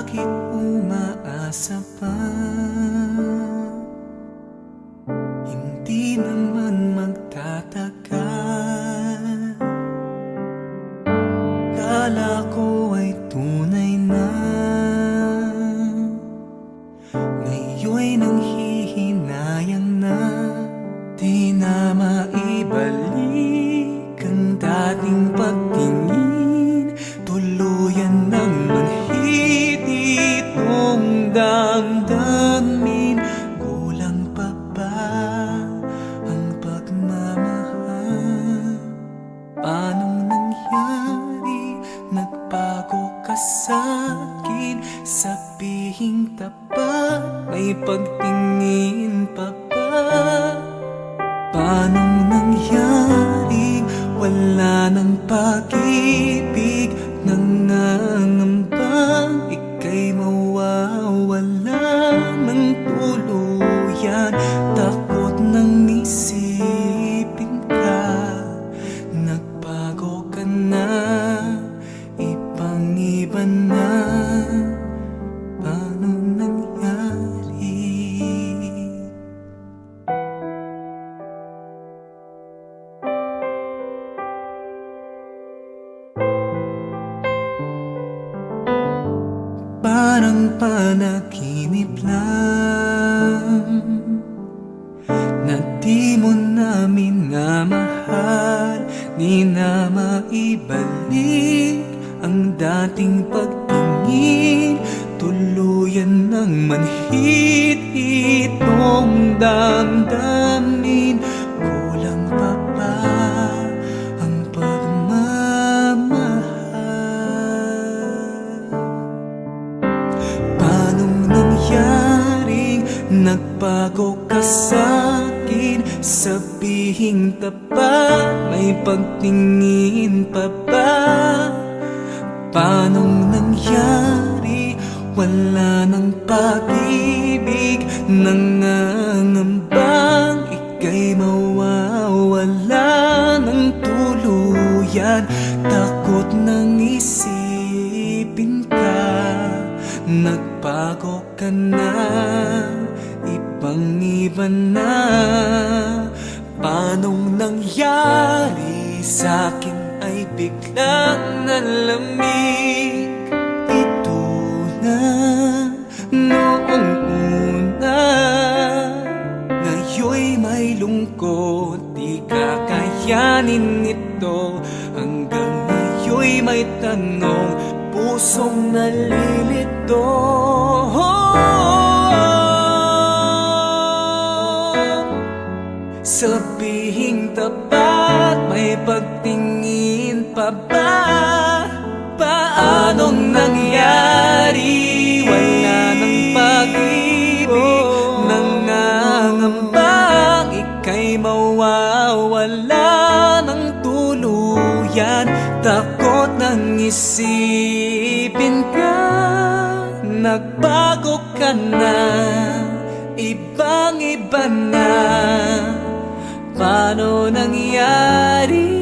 bakit umaasa pa? Hindi naman magtatagal. Kala ko ay tunay na, ngayon'y nanghihinayang na. Di na maibalik ang dating pagtingin. Tuluyan ng manhid itong damdamin. Kulang pa ba ang pagmamahal? Paanong nangyari? Nagbago ka sa'kin. Sabihing tapat, may pagtingin pa ba? Paanong nangyari? Wala ng pag-ibig. Nangangambang ika'y mawawala ng tuluyan. Takot nang isipin ka, nagbago ka na, ibang-iba na. Paano nangyari? Parang panaginip lang na di mo na minamahal. Di na maibalik ang dating pagtingin. Tuluyan ng manhid itong damdamin. Kulang pa ba ang pagmamahal? Paanong nangyaring nagbago ka sa'kin? Sabihing tapat, may pagtingin pa ba? Paanong nangyari? Wala ng pag-ibig. Nangangambang ika'y mawawala ng tuluyan. Takot nang isipin ka, nagbago ka na, ibang-iba na. Paanong nangyari? Sa'kin ay biglang nalamig. Ito na noong una, ngayon'y may lungkot. Di kakayanin ito. Hanggang ngayon'y may tanong, pusong nalilito. Sabihing tapat, may pagtingin pa ba? Paanong nangyari? Wala ng pag-ibig. Nangangambang ika'y mawawala ng tuluyan. Takot nang isipin ka, nagbago ka na, ibang-iba na. Paano nangyari?